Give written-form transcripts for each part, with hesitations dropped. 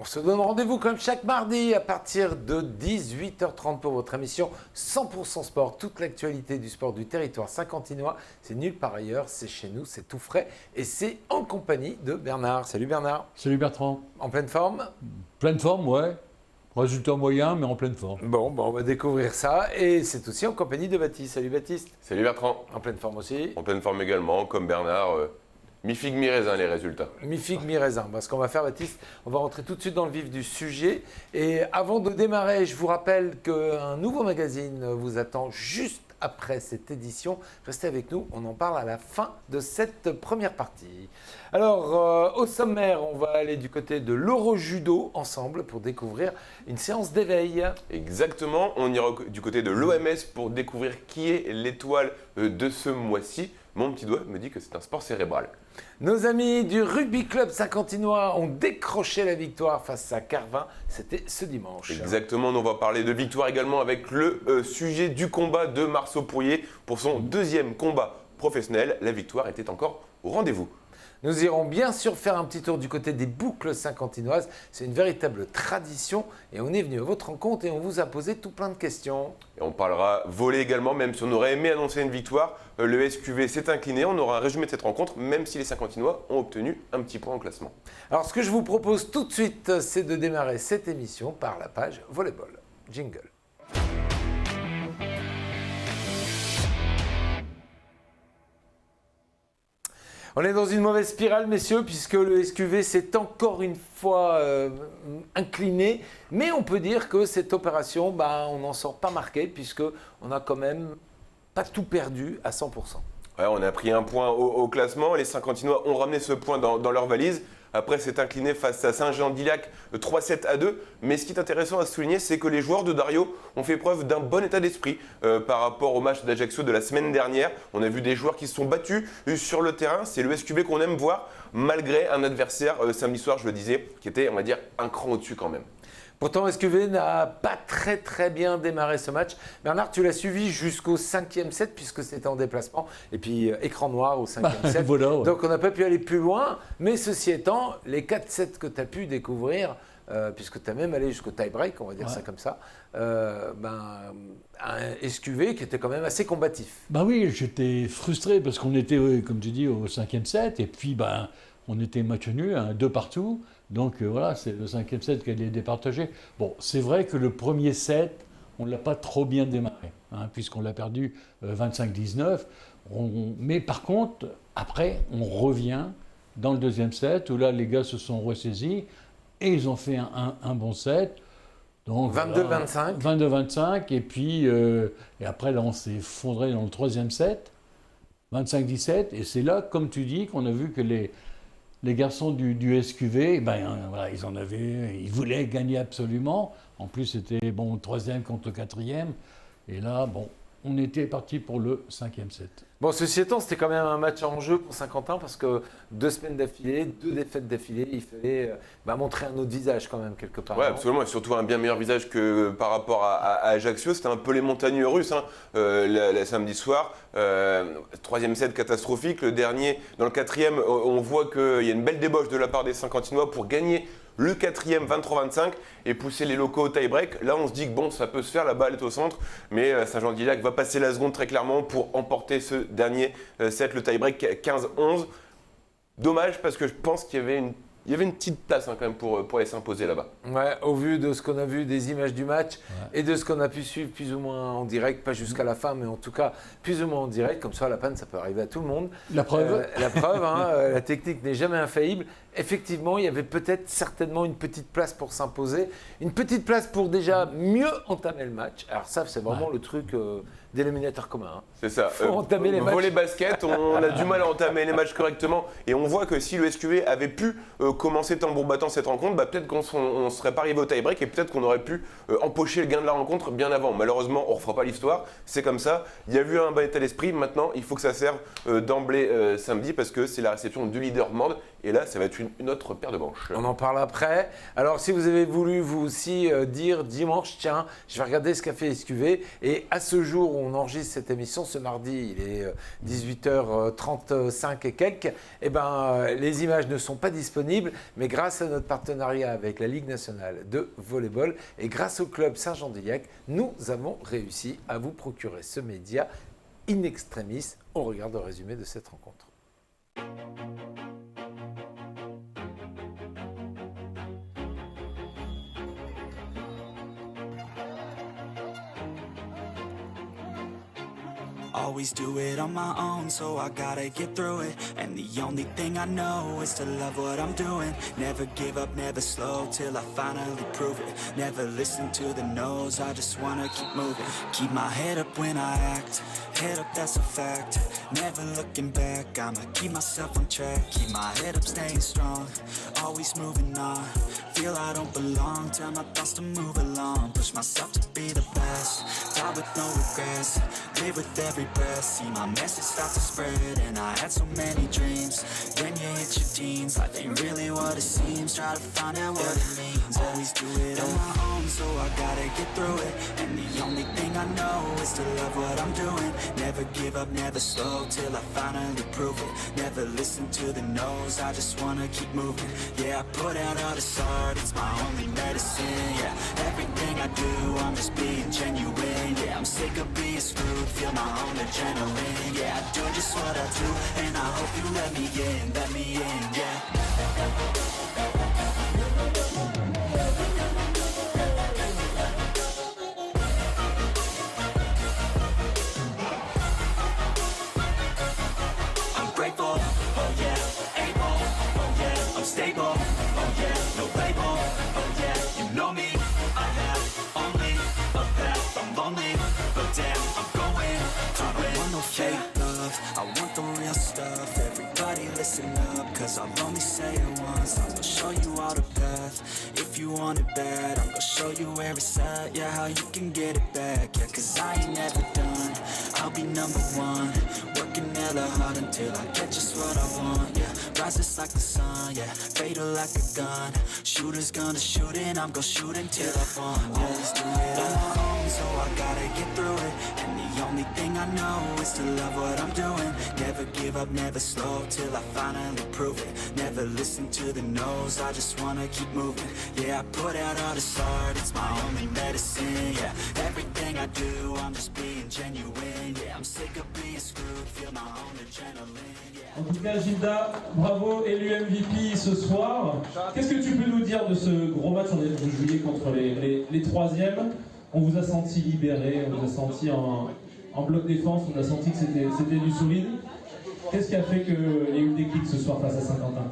On se donne rendez-vous comme chaque mardi à partir de 18h30 pour votre émission 100% sport. Toute l'actualité du sport du territoire saint-quentinois, c'est nulle part ailleurs, c'est chez nous, c'est tout frais et c'est en compagnie de Bernard. Salut Bernard. Salut Bertrand. En pleine forme? Pleine forme, ouais. Résultat moyen, mais en pleine forme. Bon, on va découvrir ça et c'est aussi en compagnie de Baptiste. Salut Baptiste. Salut Bertrand. En pleine forme aussi. En pleine forme également, comme Bernard. Mi-figue, mi-raisin les résultats. Mi-figue, mi-raisin. Ce qu'on va faire, Baptiste, on va rentrer tout de suite dans le vif du sujet. Et avant de démarrer, je vous rappelle qu'un nouveau magazine vous attend juste après cette édition. Restez avec nous, on en parle à la fin de cette première partie. Alors, au sommaire, on va aller du côté de l'Eurojudo ensemble pour découvrir une séance d'éveil. Exactement, on ira du côté de l'OMS pour découvrir qui est l'étoile de ce mois-ci. Mon petit doigt me dit que c'est un sport cérébral. Nos amis du Rugby Club Saint-Quentinois ont décroché la victoire face à Carvin. C'était ce dimanche. Exactement, on va parler de victoire également avec le sujet du combat de Marceau Pourrier. Pour son deuxième combat professionnel, la victoire était encore au rendez-vous. Nous irons bien sûr faire un petit tour du côté des boucles saint-quentinoises. C'est une véritable tradition et on est venu à votre rencontre et on vous a posé tout plein de questions. Et on parlera volley également, même si on aurait aimé annoncer une victoire. Le SQV s'est incliné, on aura un résumé de cette rencontre, même si les Saint-Quentinois ont obtenu un petit point au classement. Alors ce que je vous propose tout de suite, c'est de démarrer cette émission par la page volleyball. Jingle. On est dans une mauvaise spirale, messieurs, puisque le SQV s'est encore une fois incliné. Mais on peut dire que cette opération, on n'en sort pas marqué, puisqu'on a quand même pas tout perdu à 100%. Ouais, on a pris un point au classement. Les Saint-Quentinois ont ramené ce point dans leur valise. Après, c'est incliné face à Saint-Jean-d'Illac 3-7-2. Mais ce qui est intéressant à souligner, c'est que les joueurs de Dario ont fait preuve d'un bon état d'esprit par rapport au match d'Ajaccio de la semaine dernière. On a vu des joueurs qui se sont battus sur le terrain. C'est le SQV qu'on aime voir, malgré un adversaire, samedi soir, je le disais, qui était, on va dire, un cran au-dessus quand même. Pourtant, SQV n'a pas très bien démarré ce match. Bernard, tu l'as suivi jusqu'au 5e set puisque c'était en déplacement. Et puis, écran noir au 5e set. Voilà, ouais. Donc, on n'a pas pu aller plus loin. Mais ceci étant, les 4 sets que tu as pu découvrir, puisque tu as même allé jusqu'au tie-break, on va dire ça comme ça, un SQV qui était quand même assez combatif. Oui, j'étais frustré parce qu'on était, comme tu dis, au 5e set. Et puis, on était match nul, 2 partout. Donc voilà, c'est le 5e set qui allait départager. Bon, c'est vrai que le premier set, on ne l'a pas trop bien démarré, puisqu'on l'a perdu 25-19. Mais par contre, après, on revient dans le deuxième set, où là, les gars se sont ressaisis, et ils ont fait un bon set. 22-25. 22-25, et puis et après, là, on s'est effondré dans le troisième set, 25-17, et c'est là, comme tu dis, qu'on a vu que les garçons du SQV, ils voulaient gagner absolument. En plus, c'était troisième contre quatrième. Et là, on était parti pour le 5e set. Bon, ceci étant, c'était quand même un match en jeu pour Saint-Quentin parce que 2 semaines d'affilée, 2 défaites d'affilée, il fallait montrer un autre visage quand même quelque part. Oui, absolument, et surtout un bien meilleur visage que par rapport à Ajaccio. C'était un peu les montagnes russes le samedi soir. 3e set catastrophique, le dernier, dans le 4e, on voit qu'il y a une belle débauche de la part des Saint-Quentinois pour gagner le 4e 23-25 et pousser les locaux au tie-break. Là, on se dit que ça peut se faire, la balle est au centre, mais Saint-Jean-d'Illac va passer la seconde très clairement pour emporter ce dernier set, le tie-break 15-11. Dommage parce que je pense qu'il y avait une petite place quand même pour aller s'imposer là-bas. Ouais, au vu de ce qu'on a vu des images du match et de ce qu'on a pu suivre plus ou moins en direct, pas jusqu'à la fin, mais en tout cas plus ou moins en direct, comme ça la panne ça peut arriver à tout le monde. La preuve la technique n'est jamais infaillible. Effectivement, il y avait certainement une petite place pour s'imposer, une petite place pour déjà mieux entamer le match. Alors ça, c'est vraiment le truc d'éliminateur commun. C'est ça. Faut entamer les matchs. Volley basket, on a du mal à entamer les matchs correctement. Et on voit que si le SQV avait pu commencer tambour battant cette rencontre, peut-être qu'on ne serait pas arrivé au tie-break et peut-être qu'on aurait pu empocher le gain de la rencontre bien avant. Malheureusement, on ne refera pas l'histoire. C'est comme ça. Il y a eu un bon état d'esprit. Maintenant, il faut que ça serve d'emblée samedi parce que c'est la réception du leader Mende. Et là, ça va être une autre paire de manches. On en parle après. Alors, si vous avez voulu vous aussi dire dimanche, tiens, je vais regarder ce qu'a fait SQV. Et à ce jour où on enregistre cette émission, ce mardi, il est 18h35 et quelques, eh ben, les images ne sont pas disponibles. Mais grâce à notre partenariat avec la Ligue nationale de volleyball et grâce au club Saint-Jean-d'Illac, nous avons réussi à vous procurer ce média in extremis. On regarde le résumé de cette rencontre. Always do it on my own, so I gotta get through it. And the only thing I know is to love what I'm doing. Never give up, never slow, till I finally prove it. Never listen to the no's, I just wanna keep moving. Keep my head up when I act, head up, that's a fact. Never looking back, I'ma keep myself on track. Keep my head up, staying strong, always moving on. Feel I don't belong, tell my thoughts to move along. Push myself to be the best, die with no regrets. Live with every breath, see my message start to spread. And I had so many dreams, then you hit your teens. Life ain't really what it seems, try to find out what it means. Always do it on my own, so I gotta get through it. And the only thing I know is to love what I'm doing. Never give up, never slow, till I finally prove it. Never listen to the no's, I just wanna keep moving. Yeah, I put out all this art, it's my only medicine. Yeah, everything I do, I'm just being genuine. Yeah, I'm sick of being screwed, feel my own adrenaline. Yeah, I do just what I do, and I hope you let me in, yeah. I'm grateful, oh yeah, able, oh yeah, I'm stable, oh yeah, no label, oh yeah, you know me, I have only a path, I'm lonely, but damn, I'm going to win. I don't want no fake love, I want the real stuff. Everybody listen up, cause I'll only say it once. I'm gonna show you all the path, if you want it bad. I'm gonna show you where it's at, yeah, how you can get it back. Yeah, cause I ain't never done, I'll be number one. Working hella hard until I get just what I want, yeah. Rises like the sun, yeah, fatal like a gun. Shooters gonna shoot and I'm gonna shoot until I fall, yeah. Always do it on my own, so I gotta get through it. And the only thing I know is to love what I'm doing. Never give up, never slow, till I finally prove it. Never listen to the no's, I just wanna keep moving. Yeah, I put out all this art, it's my only medicine. Yeah, everything I do, I'm just being genuine. Yeah, I'm sick of being screwed, feel my own adrenaline. Yeah. En tout cas, Gilda, bravo, élu MVP ce soir. Qu'est-ce que tu peux nous dire de ce gros match? On est vous jouiez contre les troisièmes. On vous a senti libéré, on vous a senti en bloc défense, on a senti que c'était du solide. Qu'est-ce qui a fait qu'il y a eu le déclic ce soir face à Saint-Quentin?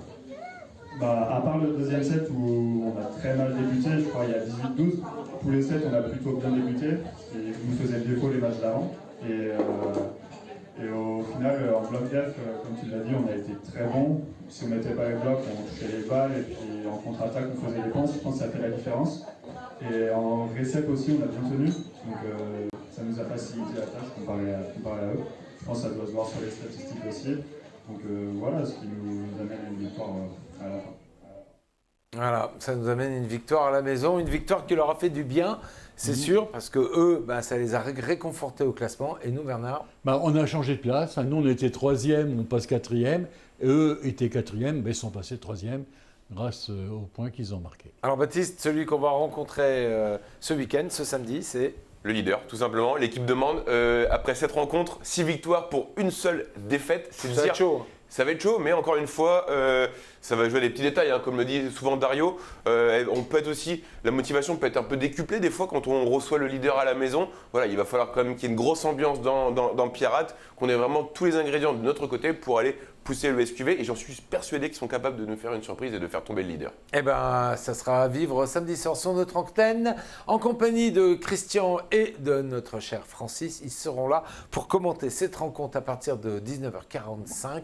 Bah, à part le deuxième set où on a très mal débuté, je crois il y a 18-12, tous les sets on a plutôt bien débuté, et nous faisait le défaut les matchs d'avant. Et au final, en bloc def, comme tu l'as dit, on a été très bon. Si on mettait pas les blocs, on touchait les balles, et puis en contre-attaque, on faisait les passes. Je pense que ça fait la différence. Et en récep aussi, on a bien tenu, donc ça nous a facilité la tâche comparé à eux. Je pense que ça doit se voir sur les statistiques aussi. Donc voilà ce qui nous amène à une victoire à la fin. Voilà, ça nous amène une victoire à la maison, une victoire qui leur a fait du bien, c'est sûr, parce que eux, ça les a réconfortés au classement. Et nous, Bernard? On a changé de place. Nous, on était troisième, on passe quatrième. Eux étaient quatrième, mais ils sont passés troisième grâce aux points qu'ils ont marqués. Alors Baptiste, celui qu'on va rencontrer ce week-end, ce samedi, c'est le leader, tout simplement. L'équipe demande, après cette rencontre, 6 victoires pour une seule défaite. C'est ça va être chaud. Ça va être chaud, mais encore une fois, ça va jouer à des petits détails, hein, comme le dit souvent Dario. On peut être aussi, la motivation peut être un peu décuplée des fois quand on reçoit le leader à la maison. Voilà, il va falloir quand même qu'il y ait une grosse ambiance dans Pierrette, qu'on ait vraiment tous les ingrédients de notre côté pour aller pousser le SQV. Et j'en suis persuadé qu'ils sont capables de nous faire une surprise et de faire tomber le leader. Eh bien, ça sera à vivre samedi soir sur notre antenne, en compagnie de Christian et de notre cher Francis. Ils seront là pour commenter cette rencontre à partir de 19h45.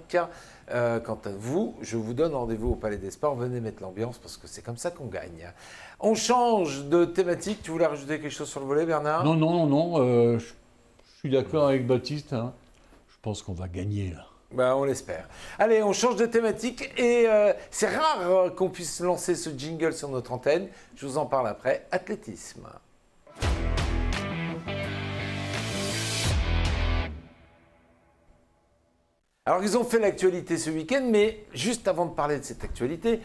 Quant à vous, je vous donne rendez-vous au Palais des Sports. Venez mettre l'ambiance parce que c'est comme ça qu'on gagne. On change de thématique. Tu voulais rajouter quelque chose sur le volet, Bernard? Non. Je suis d'accord avec Baptiste. Hein. Je pense qu'on va gagner là. Ben, on l'espère. Allez, on change de thématique et c'est rare qu'on puisse lancer ce jingle sur notre antenne. Je vous en parle après. Athlétisme. Alors, ils ont fait l'actualité ce week-end, mais juste avant de parler de cette actualité,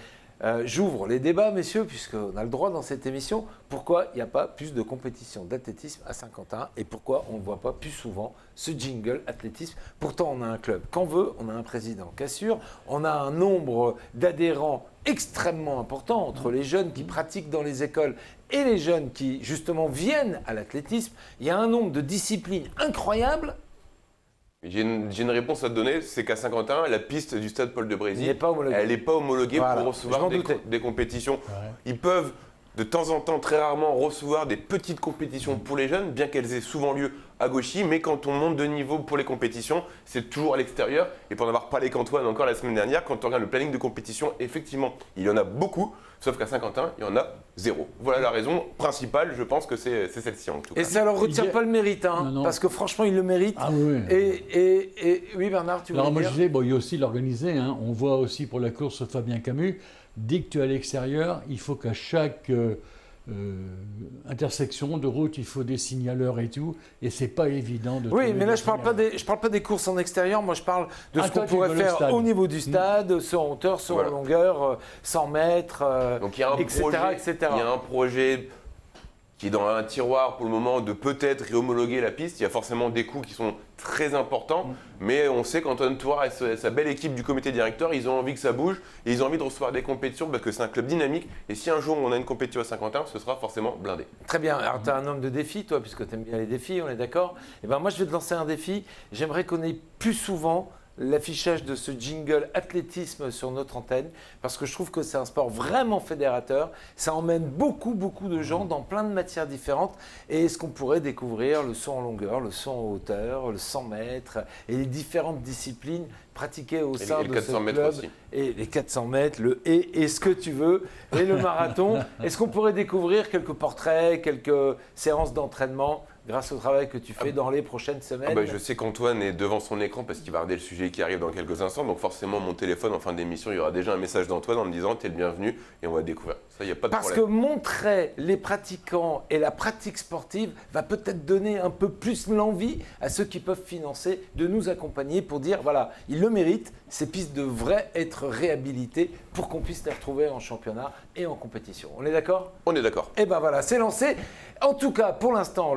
j'ouvre les débats, messieurs, puisqu'on a le droit dans cette émission. Pourquoi il n'y a pas plus de compétition d'athlétisme à Saint-Quentin et pourquoi on ne voit pas plus souvent ce jingle athlétisme? Pourtant, on a un club qu'en veut, on a un président qu'assure, on a un nombre d'adhérents extrêmement important entre les jeunes qui pratiquent dans les écoles et les jeunes qui, justement, viennent à l'athlétisme. Il y a un nombre de disciplines incroyables. J'ai une réponse à te donner, c'est qu'à Saint-Quentin, la piste du stade Paul de Brésil, n'est pas homologuée. elle n'est pas homologuée Voilà. pour recevoir Je m'en doutais. des compétitions. Ouais. Ils peuvent de temps en temps, très rarement, recevoir des petites compétitions pour les jeunes, bien qu'elles aient souvent lieu à Gauchy, mais quand on monte de niveau pour les compétitions, c'est toujours à l'extérieur. Et pour en avoir parlé avec Antoine encore la semaine dernière, quand on regarde le planning de compétition, effectivement, il y en a beaucoup, sauf qu'à Saint-Quentin, il y en a 0. Voilà la raison principale, je pense que c'est celle-ci en tout cas. Et ça leur retient Il y a- pas le mérite, hein, Non, non. parce que franchement, ils le méritent. Ah oui. Et oui, Bernard, tu voulais Alors moi je dire disais, bon, il y a aussi l'organisé, hein. On voit aussi pour la course Fabien Camus, dès que tu es à l'extérieur, il faut qu'à chaque intersection de route, il faut des signaleurs et tout, et c'est pas évident de Oui, trouver mais là, des je parle pas des courses en extérieur. Moi, je parle de Ah, ce qu'on toi, tu pourrait veux le faire stade. au niveau du stade, soit en hauteur, soit Voilà. en longueur, 100 mètres, Donc il y a un etc., projet, etc. il y a un projet qui est dans un tiroir pour le moment de peut-être réhomologuer la piste. Il y a forcément des coûts qui sont très importants, mais on sait qu'Antoine Touard et sa belle équipe du comité directeur, ils ont envie que ça bouge et ils ont envie de recevoir des compétitions parce que c'est un club dynamique. Et si un jour on a une compétition à Saint-Quentin, ce sera forcément blindé. Très bien. Alors, tu es un homme de défi, toi, puisque tu aimes bien les défis, on est d'accord. Et ben moi, je vais te lancer un défi. J'aimerais qu'on ait plus souvent l'affichage de ce jingle athlétisme sur notre antenne, parce que je trouve que c'est un sport vraiment fédérateur. Ça emmène beaucoup, beaucoup de gens dans plein de matières différentes. Et est-ce qu'on pourrait découvrir le saut en longueur, le saut en hauteur, le 100 mètres et les différentes disciplines pratiquées au sein Et le de 400 ce mètres club aussi. et les 400 mètres, le et ce que tu veux, et le marathon. Est-ce qu'on pourrait découvrir quelques portraits, quelques séances d'entraînement grâce au travail que tu fais dans les prochaines semaines? Je sais qu'Antoine est devant son écran parce qu'il va regarder le sujet qui arrive dans quelques instants. Donc forcément, mon téléphone en fin d'émission, il y aura déjà un message d'Antoine en me disant « T'es le bienvenu » et on va découvrir. Ça, il n'y a pas de Parce que problème. montrer les pratiquants et la pratique sportive va peut-être donner un peu plus l'envie à ceux qui peuvent financer de nous accompagner pour dire voilà, ils le méritent, ces pistes devraient être réhabilitées pour qu'on puisse les retrouver en championnat et en compétition. On est d'accord? On est d'accord. Et ben voilà, c'est lancé. En tout cas, pour l'instant,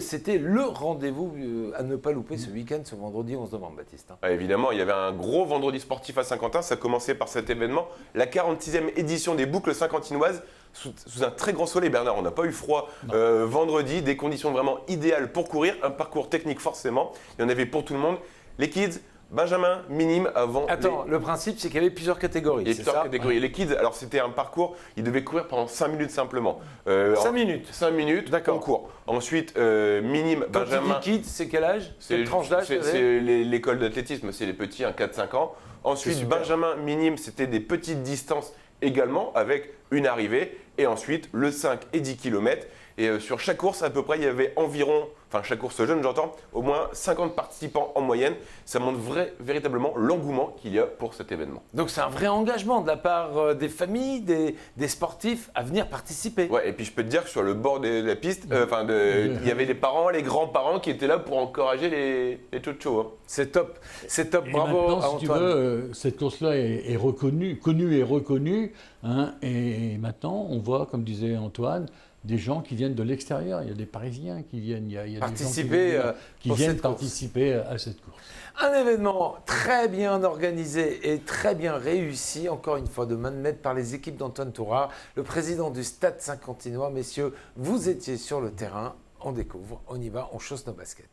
c'était le rendez-vous à ne pas louper ce week-end, ce vendredi 11 novembre, Baptiste. Ah, évidemment, il y avait un gros vendredi sportif à Saint-Quentin. Ça commençait par cet événement, la 46e édition des boucles saint-quentinoises, sous un très grand soleil. Bernard, on n'a pas eu froid vendredi, des conditions vraiment idéales pour courir, un parcours technique forcément. Il y en avait pour tout le monde. Les kids, Benjamin, minime avant. Attends, le principe, c'est qu'il y avait plusieurs catégories. Les c'est plusieurs ça? catégories. Les kids, alors c'était un parcours, ils devaient courir pendant 5 minutes simplement. 5 minutes. 5 minutes, D'accord. on court. Ensuite, minime, Quand Benjamin. tu dis kids, c'est quel âge? Quelle tranche d'âge? C'est l'école d'athlétisme, c'est les petits, 4-5 ans. Ensuite, super. Benjamin, minime, c'était des petites distances également, avec une arrivée. Et ensuite, le 5 et 10 km. Et sur chaque course, à peu près, il y avait environ, enfin chaque course jeune, j'entends, au moins 50 participants en moyenne. Ça montre véritablement l'engouement qu'il y a pour cet événement. Donc c'est un vrai engagement de la part des familles, des sportifs à venir participer. Ouais, et puis je peux te dire que sur le bord de la piste, il y avait les parents, les grands-parents qui étaient là pour encourager les tchotchos. Hein. C'est top, c'est top. Et Bravo maintenant, à si tu Antoine. veux, cette course-là est reconnue, connue et reconnue. Hein, et maintenant, on voit, comme disait Antoine, des gens qui viennent de l'extérieur. Il y a des Parisiens qui viennent, il y a des gens Participer, qui pour viennent cette course. participer à cette course. Un événement très bien organisé et très bien réussi, encore une fois de main de maître par les équipes d'Antoine Touard, le président du Stade Saint-Quentinois. Messieurs, vous étiez sur le terrain, on découvre, on y va, on chausse nos baskets.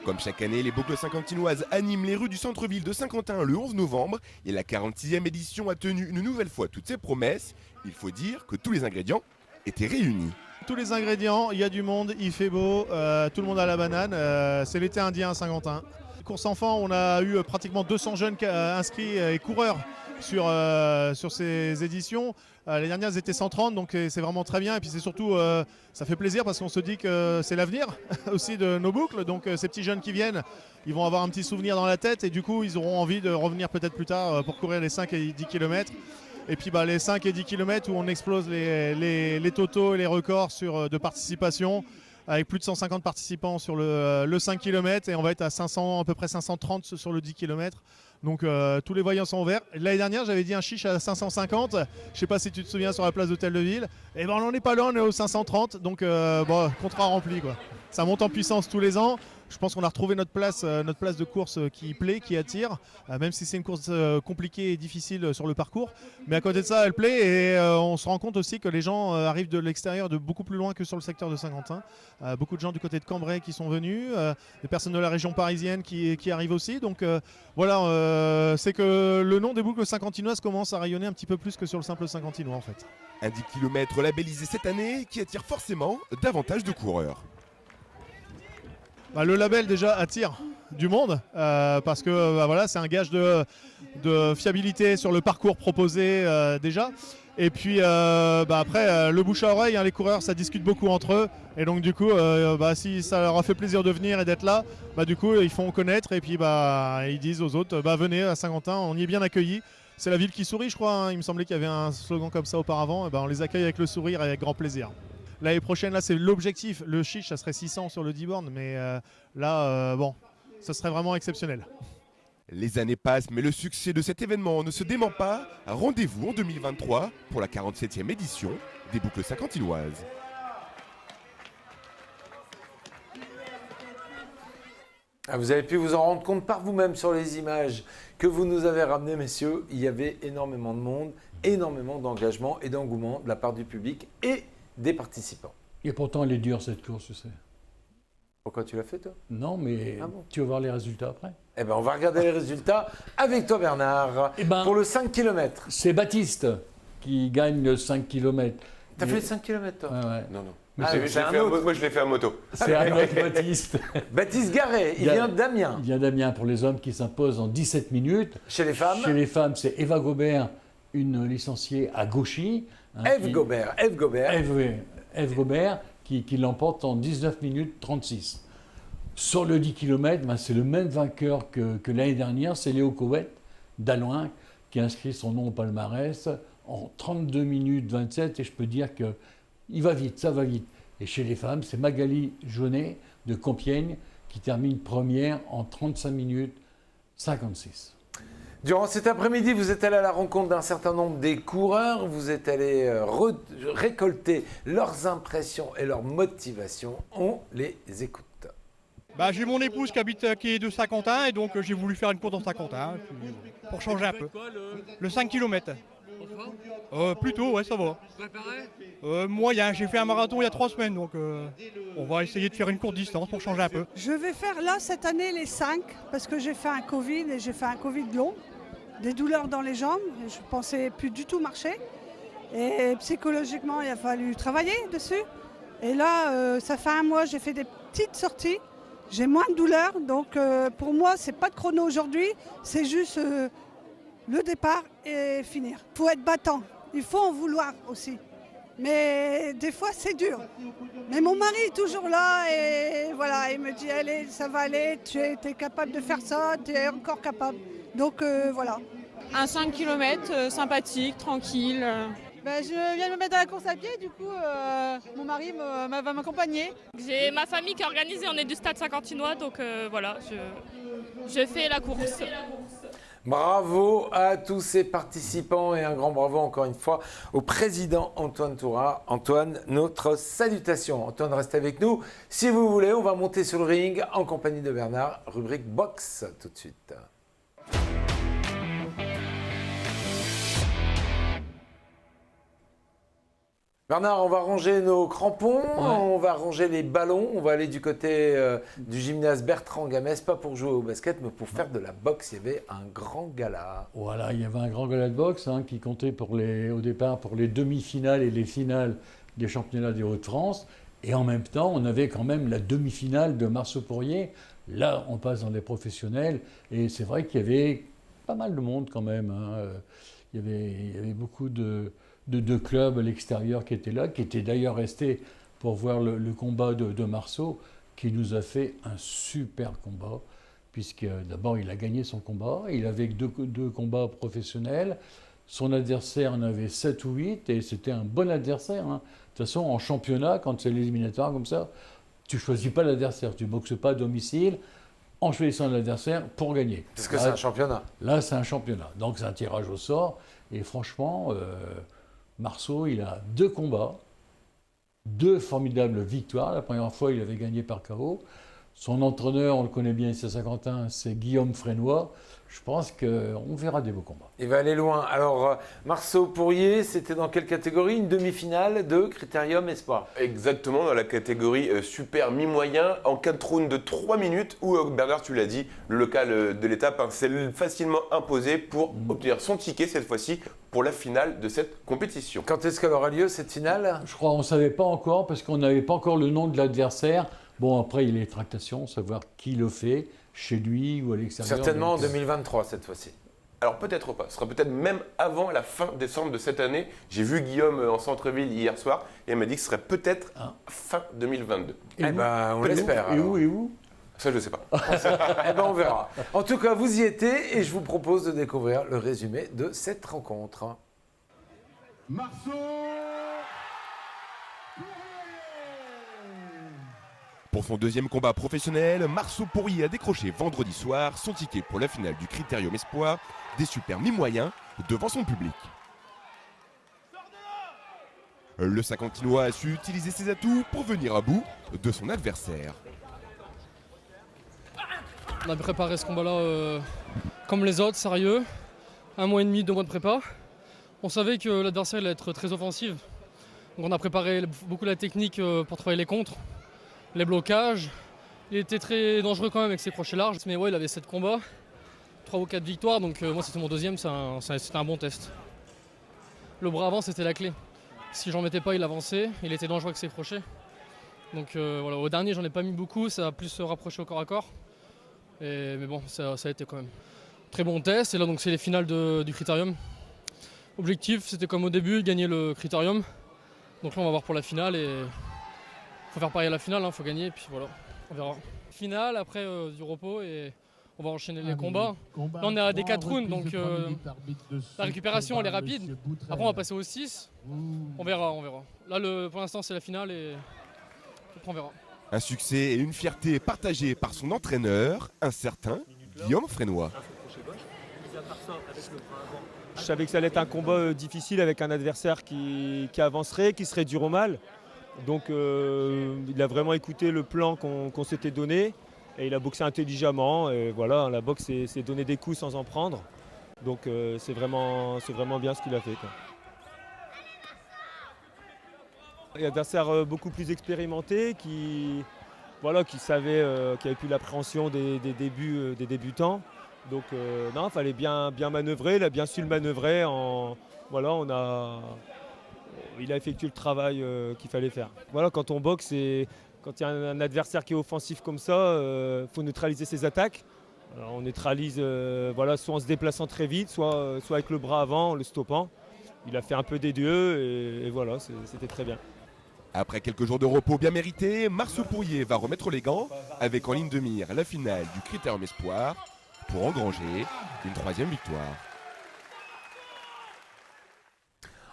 Comme chaque année, les boucles saint-quentinoises animent les rues du centre-ville de Saint-Quentin le 11 novembre et la 46e édition a tenu une nouvelle fois toutes ses promesses. Il faut dire que tous les ingrédients étaient réunis. Tous les ingrédients, il y a du monde, il fait beau, tout le monde a la banane, c'est l'été indien à Saint-Quentin. course enfant, on a eu pratiquement 200 jeunes inscrits et coureurs sur ces éditions. Les dernières étaient 130, donc c'est vraiment très bien. Et puis c'est surtout, ça fait plaisir parce qu'on se dit que c'est l'avenir aussi de nos boucles. Donc ces petits jeunes qui viennent, ils vont avoir un petit souvenir dans la tête et du coup ils auront envie de revenir peut-être plus tard pour courir les 5 et 10 km. Et puis les 5 et 10 km où on explose les totaux et les records de participation, avec plus de 150 participants sur le 5 km et on va être à 500, à peu près 530 sur le 10 km. Donc tous les voyants sont verts. L'année dernière, j'avais dit un chiche à 550. Je ne sais pas si tu te souviens sur la place d'Hôtel de Ville. Et ben on n'en est pas loin, on est au 530. Donc contrat rempli quoi. Ça monte en puissance tous les ans. Je pense qu'on a retrouvé notre place de course qui plaît, qui attire, même si c'est une course compliquée et difficile sur le parcours. Mais à côté de ça, elle plaît et on se rend compte aussi que les gens arrivent de l'extérieur, de beaucoup plus loin que sur le secteur de Saint-Quentin. Beaucoup de gens du côté de Cambrai qui sont venus, des personnes de la région parisienne qui arrivent aussi. Donc voilà, c'est que le nom des boucles saint-quentinoises commence à rayonner un petit peu plus que sur le simple saint-quentinois en fait. Un 10 km labellisé cette année qui attire forcément davantage de coureurs. Le label déjà attire du monde parce que voilà, c'est un gage de fiabilité sur le parcours proposé déjà. Et puis après le bouche à oreille, hein, les coureurs ça discute beaucoup entre eux et donc du coup si ça leur a fait plaisir de venir et d'être là, du coup ils font connaître et puis ils disent aux autres venez à Saint-Quentin, on y est bien accueillis. C'est la ville qui sourit je crois, hein. Il me semblait qu'il y avait un slogan comme ça auparavant, et on les accueille avec le sourire et avec grand plaisir. L'année prochaine, là, c'est l'objectif. Le chiche, ça serait 600 sur le 10 bornes, mais ça serait vraiment exceptionnel. Les années passent, mais le succès de cet événement ne se dément pas. Rendez-vous en 2023 pour la 47e édition des boucles saint-quentinoises. Vous avez pu vous en rendre compte par vous-même sur les images que vous nous avez ramenées, messieurs. Il y avait énormément de monde, énormément d'engagement et d'engouement de la part du public et des participants. Et pourtant, elle est dure cette course, tu sais. Pourquoi tu l'as fait, toi? Non, mais bon. Tu vas voir les résultats après. Eh bien, on va regarder les résultats avec toi, Bernard, pour le 5 km. C'est Baptiste qui gagne le 5 km. T'as fait le 5 km, toi? Ouais. Non. Ah, Moi, je l'ai fait à moto. C'est un autre Baptiste. Baptiste Garret, il vient d'Amiens. Il vient d'Amiens pour les hommes qui s'imposent en 17 minutes. Chez les femmes? Chez les femmes, c'est Eva Gobert, une licenciée à Gauchy. Eve Gobert. Eve Gobert qui l'emporte en 19 minutes 36. Sur le 10 km, c'est le même vainqueur que l'année dernière, c'est Léo Cowet d'Aloin qui inscrit son nom au palmarès en 32 minutes 27 et je peux dire que il va vite, ça va vite. Et chez les femmes, c'est Magali Jaunet de Compiègne qui termine première en 35 minutes 56. Durant cet après-midi, vous êtes allé à la rencontre d'un certain nombre des coureurs, vous êtes allé récolter leurs impressions et leurs motivations. On les écoute. J'ai mon épouse qui est de Saint-Quentin et donc j'ai voulu faire une course dans Saint-Quentin pour changer un peu. Le 5 km. Plutôt, ouais, ça va. Moyen, j'ai fait un marathon il y a 3 semaines, donc on va essayer de faire une courte distance pour changer un peu. Je vais faire là cette année les 5 parce que j'ai fait un Covid et j'ai fait un Covid long, des douleurs dans les jambes, je pensais plus du tout marcher et psychologiquement il a fallu travailler dessus. Et là, ça fait un mois, j'ai fait des petites sorties, j'ai moins de douleurs, donc pour moi c'est pas de chrono aujourd'hui, c'est juste le départ et finir. Il faut être battant, il faut en vouloir aussi. Mais des fois c'est dur. Mais mon mari est toujours là et voilà, il me dit allez, ça va aller, tu es capable de faire ça, tu es encore capable. Donc voilà. Un 5 km sympathique, tranquille. Je viens de me mettre dans la course à pied, du coup mon mari va m'accompagner. J'ai ma famille qui est organisée, on est du stade Saint-Quentinois, donc voilà, je fais la course. Bravo à tous ces participants et un grand bravo encore une fois au président Antoine Tourard. Antoine, notre salutation. Antoine, reste avec nous. Si vous voulez, on va monter sur le ring en compagnie de Bernard, rubrique boxe tout de suite. Bernard, on va ranger nos crampons, on va ranger les ballons, on va aller du côté du gymnase Bertrand Gamès, pas pour jouer au basket, mais pour faire de la boxe. Il y avait un grand gala. Voilà, il y avait un grand gala de boxe qui comptait au départ pour les demi-finales et les finales des championnats des Hauts-de-France. Et en même temps, on avait quand même la demi-finale de Marceau-Poirier, Là, on passe dans les professionnels. Et c'est vrai qu'il y avait pas mal de monde quand même. Il y avait beaucoup de clubs à l'extérieur qui étaient là, qui étaient d'ailleurs restés pour voir le combat de Marceau, qui nous a fait un super combat, puisque d'abord il a gagné son combat, il avait deux combats professionnels, son adversaire en avait 7 ou 8, et c'était un bon adversaire. De toute façon, en championnat, quand c'est l'éliminatoire comme ça, tu ne choisis pas l'adversaire, tu ne boxes pas à domicile en choisissant l'adversaire pour gagner. Parce que c'est un championnat. Là, c'est un championnat, donc c'est un tirage au sort, et franchement, Marceau, il a 2 combats, 2 formidables victoires. La première fois, il avait gagné par KO. Son entraîneur, on le connaît bien ici à Saint-Quentin, c'est Guillaume Frénois. Je pense qu'on verra des beaux combats. Il va aller loin. Alors, Marceau-Pourrier, c'était dans quelle catégorie? Une demi-finale de Critérium Espoir. Exactement, dans la catégorie super mi-moyen, en 4 rounds de 3 minutes, où Bernard, tu l'as dit, le local de l'étape s'est facilement imposé pour obtenir son ticket cette fois-ci pour la finale de cette compétition. Quand est-ce qu'elle aura lieu, cette finale? Je crois qu'on ne savait pas encore, parce qu'on n'avait pas encore le nom de l'adversaire. Bon, après, il y a les tractations, savoir qui le fait, chez lui ou à l'extérieur. Certainement en 2023, cette fois-ci. Alors peut-être pas, ce sera peut-être même avant la fin décembre de cette année. J'ai vu Guillaume en centre-ville hier soir et il m'a dit que ce serait peut-être fin 2022. Eh ben, on l'espère. Et où Ça, je ne sais pas. Eh ben, on verra. En tout cas, vous y étiez et je vous propose de découvrir le résumé de cette rencontre. Marceau. Pour son deuxième combat professionnel, Marceau-Pourrier a décroché vendredi soir son ticket pour la finale du Critérium Espoir des super mi-moyens devant son public. Le Saint-Quentinois a su utiliser ses atouts pour venir à bout de son adversaire. On a préparé ce combat-là comme les autres, sérieux. 1 mois et demi, 2 mois de prépa. On savait que l'adversaire allait être très offensif. Donc on a préparé beaucoup la technique pour travailler les contres. Les blocages, il était très dangereux quand même avec ses crochets larges, mais ouais, il avait 7 combats, 3 ou 4 victoires, donc moi c'était mon deuxième, c'était un bon test. Le bras avant c'était la clé. Si j'en mettais pas, il avançait, il était dangereux avec ses crochets. Donc voilà, au dernier j'en ai pas mis beaucoup, ça a plus se rapproché au corps à corps. Mais bon, ça a été quand même très bon test, et là donc c'est les finales du Critérium. Objectif c'était comme au début, gagner le Critérium. Donc là on va voir pour la finale et... faut faire pareil à la finale, faut gagner, et puis voilà, on verra. Finale, après du repos, et on va enchaîner les combats. Là, on est à des 4 rounds, donc la récupération, elle est rapide. Après, on va passer aux 6. On verra. Là, pour l'instant, c'est la finale, et après, on verra. Un succès et une fierté partagés par son entraîneur, un certain Guillaume Frénois. Je savais que ça allait être un combat difficile avec un adversaire qui avancerait, qui serait dur au mal. Donc il a vraiment écouté le plan qu'on s'était donné et il a boxé intelligemment. Et voilà, la boxe, c'est donner des coups sans en prendre. Donc c'est vraiment bien ce qu'il a fait, quoi. Un adversaire beaucoup plus expérimenté qui savait, qui avait plus l'appréhension des débutants. Donc non, il fallait bien manœuvrer, il a bien su le manœuvrer. Il a effectué le travail qu'il fallait faire. Voilà, quand on boxe, quand il y a un adversaire qui est offensif comme ça, il faut neutraliser ses attaques. Alors, on neutralise soit en se déplaçant très vite, soit avec le bras avant, en le stoppant. Il a fait un peu des deux et voilà, c'était très bien. Après quelques jours de repos bien mérités, Marceau-Pourrier va remettre les gants avec en ligne de mire la finale du Critérium Espoir pour engranger une 3e victoire.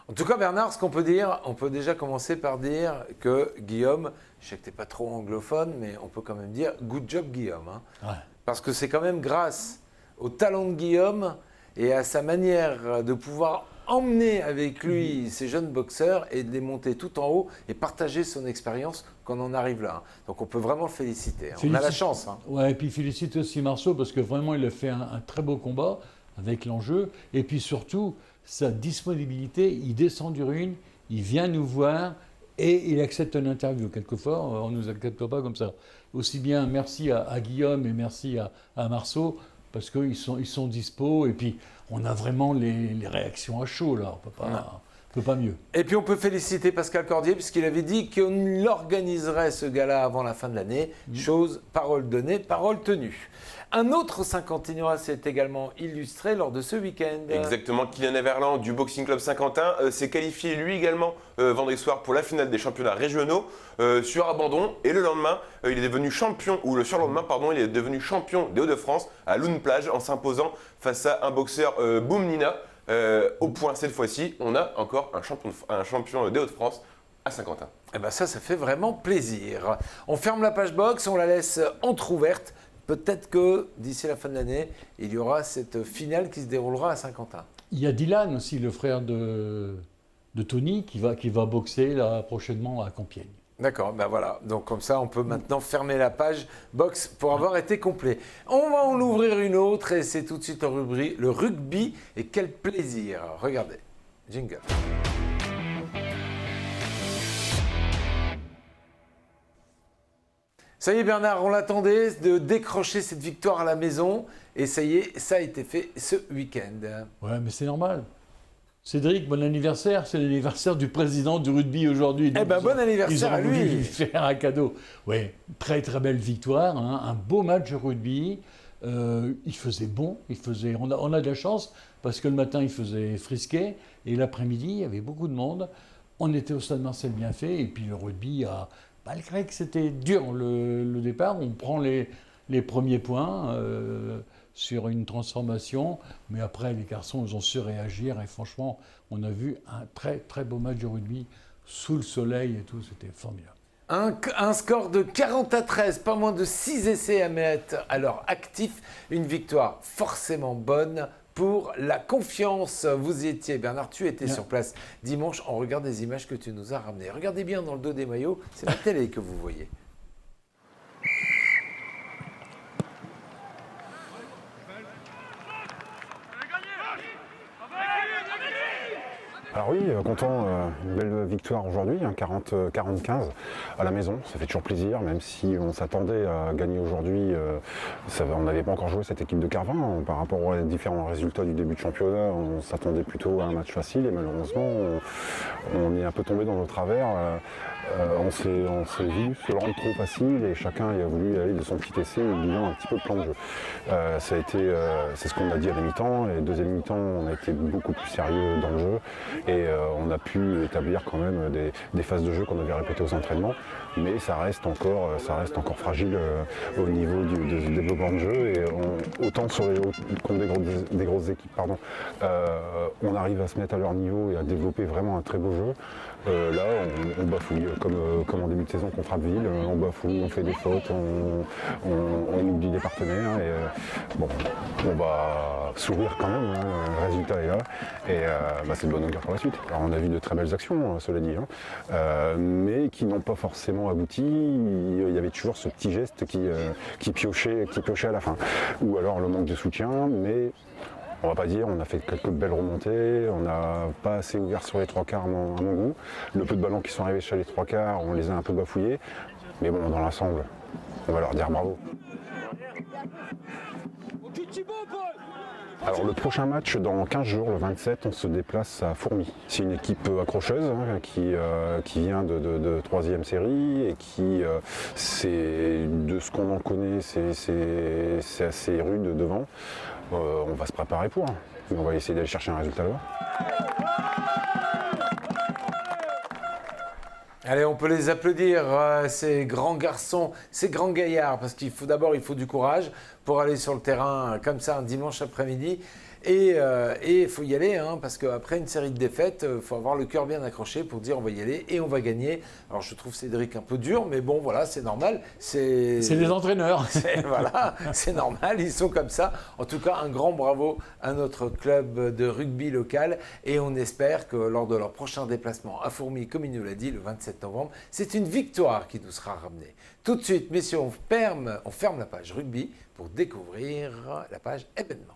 En tout cas, Bernard, ce qu'on peut dire, on peut déjà commencer par dire que Guillaume, je sais que tu n'es pas trop anglophone, mais on peut quand même dire good job Guillaume. Ouais. Parce que c'est quand même grâce au talent de Guillaume et à sa manière de pouvoir emmener avec lui ces jeunes boxeurs et de les monter tout en haut et partager son expérience qu'on en arrive là. Donc on peut vraiment le féliciter. On a la chance. Ouais, et puis félicite aussi Marceau parce que vraiment il a fait un très beau combat avec l'enjeu. Et puis surtout, sa disponibilité, il descend du ring, il vient nous voir et il accepte une interview. Quelquefois, on ne nous accepte pas comme ça. Aussi bien merci à Guillaume et merci à Marceau parce qu'ils sont dispo et puis on a vraiment les réactions à chaud là. On peut peut pas mieux. Et puis on peut féliciter Pascal Cordier puisqu'il avait dit qu'on organiserait ce gala avant la fin de l'année. Chose, parole donnée, parole tenue. Un autre Saint-Quentinois s'est également illustré lors de ce week-end. Exactement, Kylian Everland du Boxing Club Saint-Quentin s'est qualifié lui également vendredi soir pour la finale des championnats régionaux sur abandon. Et le lendemain, il est devenu champion, ou le surlendemain, pardon, il est devenu champion des Hauts-de-France à Loun Plage en s'imposant face à un boxeur Boum Nina. Au point cette fois-ci, on a encore un champion des Hauts-de-France à Saint-Quentin. Et ben ça fait vraiment plaisir. On ferme la page boxe, on la laisse entrouverte. Peut-être que d'ici la fin de l'année, il y aura cette finale qui se déroulera à Saint-Quentin. Il y a Dylan aussi, le frère de Tony, qui va boxer là, prochainement à Compiègne. D'accord, ben voilà. Donc comme ça, on peut maintenant fermer la page boxe pour avoir été complet. On va en ouvrir une autre et c'est tout de suite le rugby. Et quel plaisir. Regardez, jingle. Ça y est Bernard, on l'attendait de décrocher cette victoire à la maison et ça y est, ça a été fait ce week-end. Ouais, mais c'est normal. Cédric, bon anniversaire, c'est l'anniversaire du président du rugby aujourd'hui. Eh ben bon anniversaire à lui. Ils ont voulu lui faire un cadeau. Oui, très très belle victoire, hein, un beau match de rugby. Il faisait bon, on a de la chance parce que le matin il faisait frisquet et l'après-midi il y avait beaucoup de monde. On était au Stade Marcel Bienfait et puis le rugby a... Malgré que c'était dur le départ, on prend les premiers points sur une transformation, mais après les garçons ils ont su réagir et franchement on a vu un très très beau match de rugby sous le soleil et tout, c'était formidable. Un score de 40-13, pas moins de 6 essais à mettre à leur actif, une victoire forcément bonne pour la confiance. Vous y étiez, Bernard, tu étais sur place dimanche, on regarde des images que tu nous as ramenées. Regardez bien dans le dos des maillots, c'est la télé que vous voyez. Alors oui, content, une belle victoire aujourd'hui, 40-15 à la maison, ça fait toujours plaisir, même si on s'attendait à gagner aujourd'hui, on n'avait pas encore joué cette équipe de Carvin, par rapport aux différents résultats du début de championnat, on s'attendait plutôt à un match facile et malheureusement on est un peu tombé dans nos travers. On s'est vu se le rendre trop facile et chacun a voulu aller de son petit essai, oubliant un petit peu le plan de jeu. C'est ce qu'on a dit à la mi-temps, et deuxième mi-temps on a été beaucoup plus sérieux dans le jeu et on a pu établir quand même des phases de jeu qu'on avait répétées aux entraînements, mais ça reste encore fragile au niveau du développement de jeu et autant contre des grosses équipes, on arrive à se mettre à leur niveau et à développer vraiment un très beau jeu. Là, on bafouille, comme en début de saison contre Abbeville, on bafouille, on fait des fautes, on oublie les partenaires. Et, on va sourire quand même, le résultat est là. Et c'est de bonne augure pour la suite. Alors, on a vu de très belles actions, cela dit, mais qui n'ont pas forcément abouti. Il y avait toujours ce petit geste qui piochait à la fin. Ou alors le manque de soutien, mais... On va pas dire, on a fait quelques belles remontées, on n'a pas assez ouvert sur les trois quarts à mon goût. Le peu de ballons qui sont arrivés chez les trois quarts, on les a un peu bafouillés. Mais bon, dans l'ensemble, on va leur dire bravo. Alors le prochain match, dans 15 jours, le 27, on se déplace à Fourmies. C'est une équipe accrocheuse qui vient de 3e série et qui, de ce qu'on en connaît, c'est assez rude devant. On va se préparer pour. On va essayer d'aller chercher un résultat là-bas. Allez, on peut les applaudir, ces grands garçons, ces grands gaillards, parce qu'il faut du courage pour aller sur le terrain comme ça un dimanche après-midi. Et il faut y aller, parce qu'après une série de défaites, il faut avoir le cœur bien accroché pour dire on va y aller et on va gagner. Alors je trouve Cédric un peu dur, mais bon voilà, c'est normal. C'est des entraîneurs. Voilà, c'est normal, ils sont comme ça. En tout cas, un grand bravo à notre club de rugby local et on espère que lors de leur prochain déplacement à Fourmies, comme il nous l'a dit, le 27 novembre, c'est une victoire qui nous sera ramenée. Tout de suite, messieurs, on ferme la page rugby pour découvrir la page événements.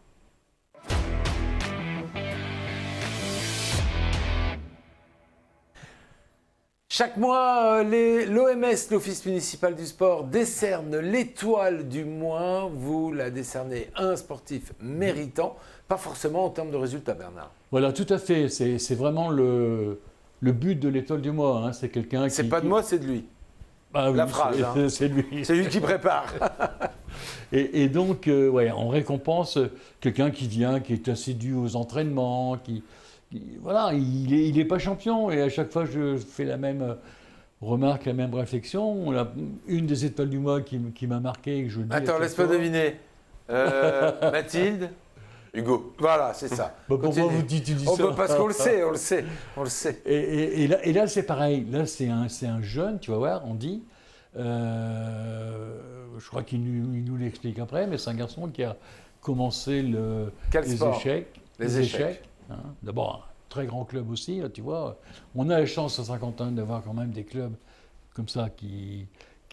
Chaque mois, l'OMS, l'Office municipal du sport, décerne l'étoile du mois. Vous la décernez à un sportif méritant, pas forcément en termes de résultats, Bernard. Voilà, tout à fait. C'est vraiment le but de l'étoile du mois. Hein. C'est quelqu'un qui... C'est pas de moi, c'est de lui. Ah oui, la phrase, c'est lui. C'est lui qui prépare. et donc, ouais, on récompense quelqu'un qui vient, qui est assidu aux entraînements, voilà, il n'est pas champion. Et à chaque fois, je fais la même remarque, la même réflexion. Une des étoiles du mois qui m'a marqué. Que je dis Attends, laisse-moi deviner. Mathilde Hugo. Voilà, c'est ça. Pourquoi vous dites ça? Parce qu'on le sait, on le sait. Et là, c'est pareil. Là, c'est un jeune, tu vas voir, on dit. Je crois qu'il nous l'explique après, mais c'est un garçon qui a commencé les échecs. Hein. D'abord, un très grand club aussi, là, tu vois. On a la chance à Saint-Quentin d'avoir quand même des clubs comme ça qui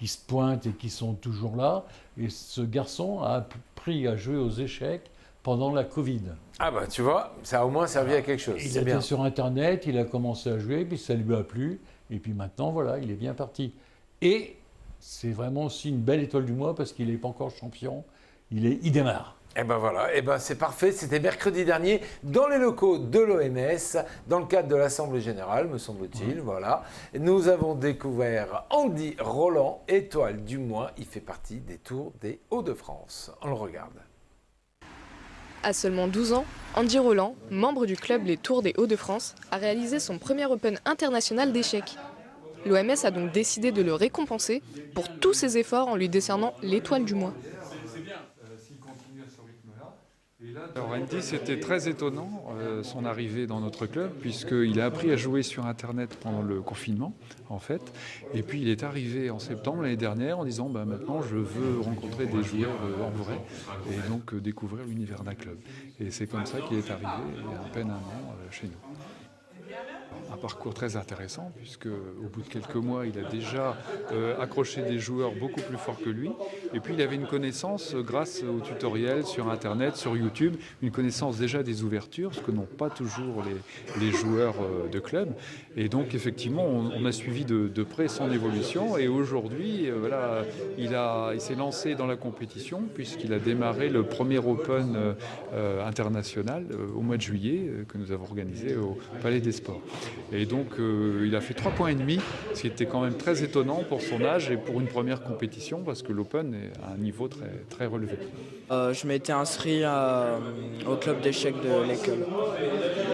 se pointent et qui sont toujours là. Et ce garçon a appris à jouer aux échecs pendant la Covid. Ah bah tu vois, ça a au moins servi à quelque chose. Il était sur Internet, il a commencé à jouer, puis ça lui a plu, et puis maintenant, voilà, il est bien parti. Et c'est vraiment aussi une belle étoile du mois parce qu'il n'est pas encore champion, il démarre. Et ben voilà, et ben c'est parfait. C'était mercredi dernier dans les locaux de l'OMS, dans le cadre de l'Assemblée Générale, me semble-t-il. Voilà. Nous avons découvert Andy Roland, étoile du mois. Il fait partie des Tours des Hauts-de-France. On le regarde. À seulement 12 ans, Andy Roland, membre du club Les Tours des Hauts-de-France, a réalisé son premier Open international d'échecs. L'OMS a donc décidé de le récompenser pour tous ses efforts en lui décernant l'étoile du mois. Alors Andy, c'était très étonnant son arrivée dans notre club puisqu'il a appris à jouer sur Internet pendant le confinement en fait. Et puis il est arrivé en septembre l'année dernière en disant maintenant je veux rencontrer des joueurs en vrai et donc découvrir l'univers d'un club. Et c'est comme ça qu'il est arrivé il y a à peine un an chez nous. Un parcours très intéressant puisque au bout de quelques mois il a déjà accroché des joueurs beaucoup plus forts que lui et puis il avait une connaissance grâce aux tutoriels sur internet, sur YouTube, une connaissance déjà des ouvertures, ce que n'ont pas toujours les joueurs de club et donc effectivement on a suivi de près son évolution et aujourd'hui voilà, il s'est lancé dans la compétition puisqu'il a démarré le premier Open international au mois de juillet que nous avons organisé au Palais des Sports. Et donc il a fait 3,5 points, ce qui était quand même très étonnant pour son âge et pour une première compétition parce que l'Open est à un niveau très, très relevé. Je m'étais inscrit au club d'échecs de l'école.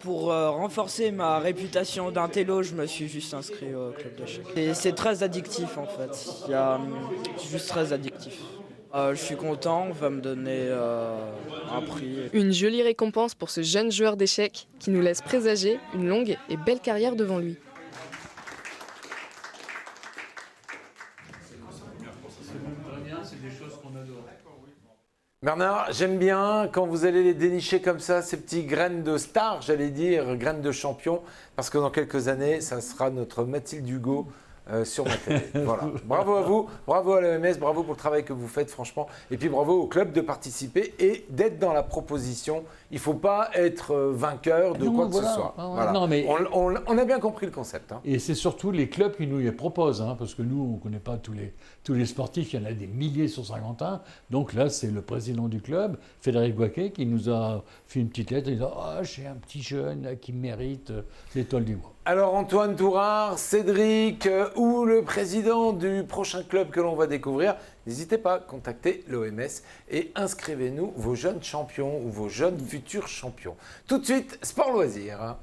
Pour renforcer ma réputation d'intello, je me suis juste inscrit au club d'échecs. C'est très addictif en fait, c'est juste très addictif. Je suis content, on va me donner un prix. Une jolie récompense pour ce jeune joueur d'échecs qui nous laisse présager une longue et belle carrière devant lui. Bernard, j'aime bien quand vous allez les dénicher comme ça, ces petits graines de star, j'allais dire, graines de champion, parce que dans quelques années, ça sera notre Mathilde Hugo sur ma télé. Voilà. Bravo à vous, bravo à l'OMS, bravo pour le travail que vous faites, franchement. Et puis bravo au club de participer et d'être dans la proposition. Il ne faut pas être vainqueur de quoi que ce soit. Voilà. Non, mais... on a bien compris le concept. Hein. Et c'est surtout les clubs qui nous les proposent, hein, parce que nous, on ne connaît pas tous les sportifs, il y en a des milliers sur Saint-Quentin. Donc là, c'est le président du club, Frédéric Boisquet, qui nous a fait une petite lettre en disant « Ah, j'ai un petit jeune là, qui mérite l'étoile du mois ». Alors Antoine Tourard, Cédric ou le président du prochain club que l'on va découvrir, n'hésitez pas à contacter l'OMS et inscrivez-nous vos jeunes champions ou vos jeunes futurs champions. Tout de suite, sport loisirs.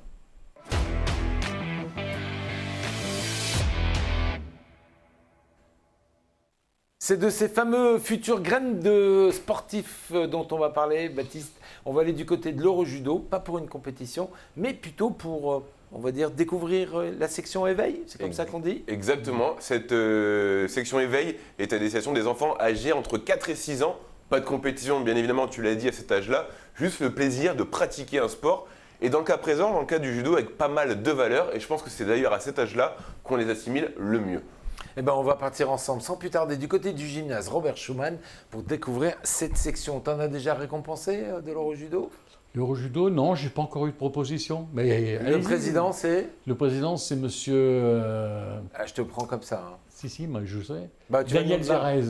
C'est de ces fameux futures graines de sportifs dont on va parler, Baptiste. On va aller du côté de l'Eurojudo, pas pour une compétition, mais plutôt pour... on va dire, découvrir la section éveil, c'est comme ça qu'on dit? Exactement. Cette section éveil est à destination des enfants âgés entre 4 et 6 ans. Pas de compétition, bien évidemment, tu l'as dit, à cet âge-là. Juste le plaisir de pratiquer un sport. Et dans le cas présent, dans le cas du judo, avec pas mal de valeurs. Et je pense que c'est d'ailleurs à cet âge-là qu'on les assimile le mieux. Eh ben, on va partir ensemble sans plus tarder du côté du gymnase Robert Schumann pour découvrir cette section. T'en as déjà récompensé de l'Eurojudo ? L'Eurojudo, non, j'ai pas encore eu de proposition. Mais le président, c'est ? Le président, c'est monsieur... Ah, je te prends comme ça. Hein. Si, moi je sais. Bah, Daniel Barrez.